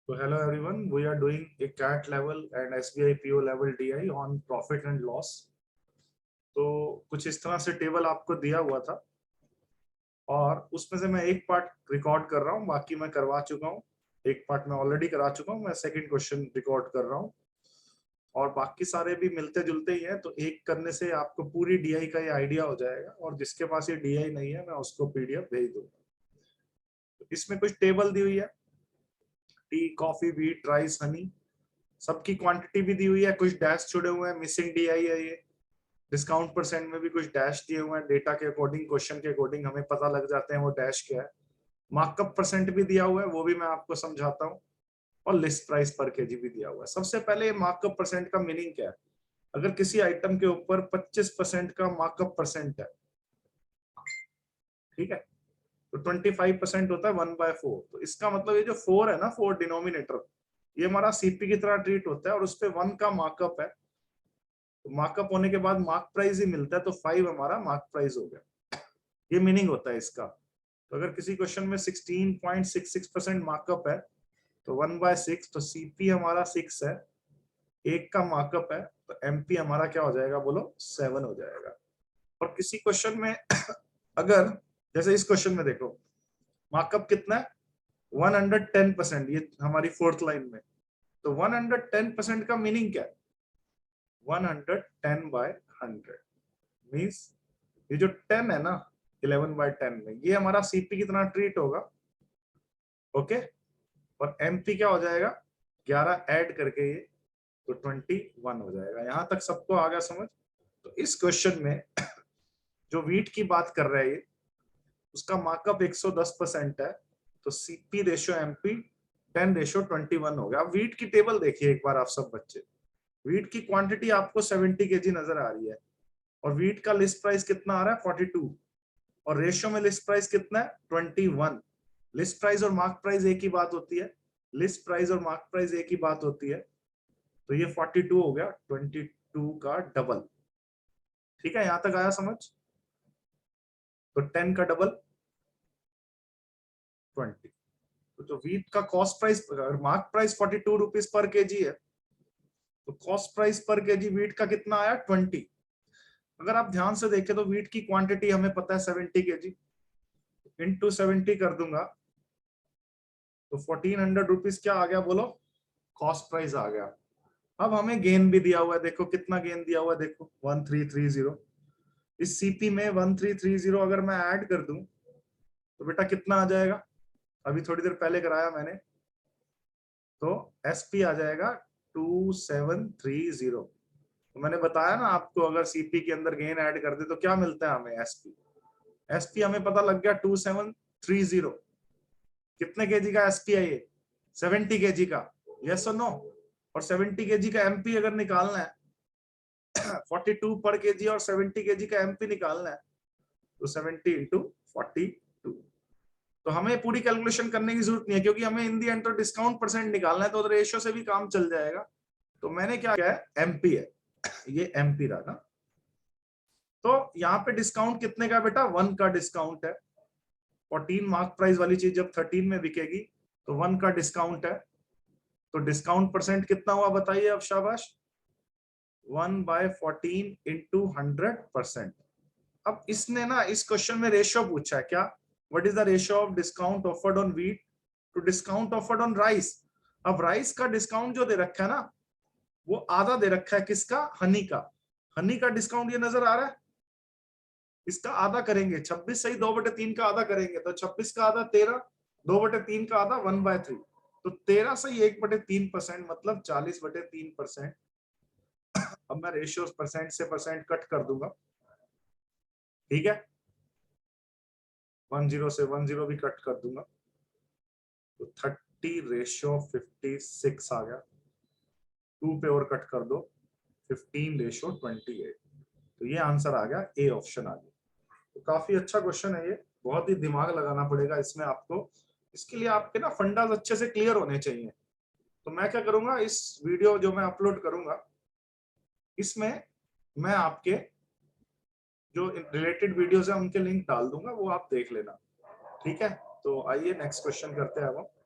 So hello everyone, we are doing a CAT level and SBI PO level DI on profit and loss. तो कुछ इस तरह से table आपको दिया हुआ था और उसमें से मैं एक पार्ट रिकॉर्ड कर रहा हूँ, बाकी मैं करवा चुका हूँ। एक पार्ट मैं ऑलरेडी करा चुका हूँ, मैं सेकंड क्वेश्चन रिकॉर्ड कर रहा हूँ और बाकी सारे भी मिलते जुलते ही हैं। तो एक करने से आपको पूरी डीआई का ये आइडिया हो जाएगा और जिसके पास ये डीआई नहीं है मैं उसको पीडीएफ भेज दूंगा। तो इसमें कुछ टेबल दी हुई है, T, coffee, wheat, rice, Honey, सबकी क्वांटिटी भी दी हुई है, कुछ डैश जुड़े हुए हैं, मिसिंग डीआई है ये। डिस्काउंट परसेंट में भी कुछ डैश दिए हुए हैं, डेटा के अकॉर्डिंग, क्वेश्चन के अकॉर्डिंग हमें पता लग जाते हैं वो डैश क्या है। मार्कअप परसेंट भी दिया हुआ है, वो भी मैं आपको समझाता हूँ, और लिस्ट प्राइस पर केजी भी दिया हुआ है। सबसे पहले मार्कअप परसेंट का मीनिंग क्या है? अगर किसी आइटम के ऊपर 25% का मार्कअप परसेंट है, ठीक है, तो 25% होता है 1/4। तो इसका मतलब ये जो 4 है ना, 4 डिनोमिनेटर, ये हमारा सीपी की तरह ट्रीट होता है और उस पर 1 का मार्कअप है। तो मार्कअप होने के बाद मार्क प्राइस ही मिलता है, तो 5 हमारा मार्क प्राइस हो गया। ये मीनिंग होता है इसका। तो अगर किसी क्वेश्चन में 16.66% मार्कअप है तो 1/6, तो सीपी हमारा 6 है, 1 का मार्कअप है, तो एमपी हमारा क्या हो जाएगा बोलो? 7 हो जाएगा। और किसी क्वेश्चन में अगर जैसे इस क्वेश्चन में देखो मार्कअप कितना है, 110%, ये हमारी फोर्थ लाइन में। तो 110% का मीनिंग क्या है? 110/100 मीन्स ये जो 10 है ना, 11/10 में, ये हमारा सीपी की तरह ट्रीट होगा। ओके, और एमपी क्या हो जाएगा? 11 ऐड करके ये, तो 21 हो जाएगा। यहां तक सबको आ गया समझ? तो इस क्वेश्चन में जो वीट की बात कर रहे हैं ये, उसका मार्कअप 110% है, तो सीपी रेशो एमपी 10:21 हो गया। अब वीट की टेबल देखिए एक बार आप सब बच्चे। वीट की क्वांटिटी आपको 70 केजी नजर आ रही है और वीट का लिस्ट प्राइस कितना आ रहा है? 42, और रेशियो में लिस्ट प्राइस कितना है? 21। लिस्ट प्राइस और मार्क प्राइस एक ही बात होती है, लिस्ट प्राइस और मार्क प्राइस एक ही बात होती है। तो ये 42 हो गया, 22 का डबल। ठीक है, यहां तक आया समझ? तो 10 का डबल 20। तो जो वीट का कॉस्ट प्राइस, अगर mark price 42 rupees per KG है, तो कॉस्ट प्राइस पर केजी वीट का कितना आया? 20। अगर आप ध्यान से देखें तो वीट की क्वांटिटी हमें पता है 70 केजी, इंटू 70 कर दूंगा तो 1400 रुपीज क्या आ गया बोलो? कॉस्ट प्राइस आ गया। अब हमें गेन भी दिया हुआ है, देखो कितना गेन दिया हुआ है, देखो 1330। इस सीपी में 1330 अगर मैं ऐड कर दूं तो बेटा कितना आ जाएगा? अभी थोड़ी देर पहले कराया मैंने, तो एसपी आ जाएगा 2730। तो मैंने बताया ना आपको, अगर सीपी के अंदर गेन ऐड कर दे तो क्या मिलता है हमें? एसपी। एसपी हमें पता लग गया 2730। कितने केजी का एसपी है ये? 70 केजी का। यस और नो? और 70 केजी का एमपी अगर निकालना है 42 पर केजी और 70 केजी का एमपी निकालना है, तो 70 इंटू 42। तो हमें पूरी कैलकुलेशन करने की जरूरत नहीं है, क्योंकि हमें इन दी एंड तो डिस्काउंट परसेंट निकालना है, तो रेशियो से भी काम चल जाएगा। तो मैंने क्या किया है, एमपी है, ये एमपी रहा ना। तो यहाँ पे डिस्काउंट कितने का बेटा? 1 का डिस्काउंट है। 14 मार्क प्राइस वाली चीज जब 13 में बिकेगी तो 1 का डिस्काउंट है। तो डिस्काउंट परसेंट कितना हुआ बताइए अब, शाबाश? 1/14 इंटू 100%। अब इसने ना इस क्वेश्चन में रेशियो पूछा है, क्या? What is the ratio of discount offered on wheat to discount offered on rice? अब राइस का डिस्काउंट जो दे रखा है ना, वो आधा दे रखा है। किसका? हनी का। हनी का डिस्काउंट ये नजर आ रहा है, इसका आधा करेंगे 26 सही, 2/3 का आधा करेंगे तो 26 का आधा 13, 2/3 का आधा 1/3। तो 13 सही 1/3%, मतलब 40/3%। अब मैं रेशियो परसेंट से परसेंट कट कर दूंगा, ठीक है, 10 से 10 भी कट कर दूंगा, तो 30:56 आ गया। 2 पे और कट कर दो, 15:28। तो ये आंसर आ गया, ए ऑप्शन आ गया। तो काफी अच्छा क्वेश्चन है ये, बहुत ही दिमाग लगाना पड़ेगा इसमें आपको। इसके लिए आपके ना फंडास अच्छे से क्लियर होने चाहिए। तो मैं क्या करूंगा, इस वीडियो जो मैं अपलोड करूंगा इसमें मैं आपके जो रिलेटेड वीडियोस है उनके लिंक डाल दूंगा, वो आप देख लेना। ठीक है, तो आइए नेक्स्ट क्वेश्चन करते हैं अब हम।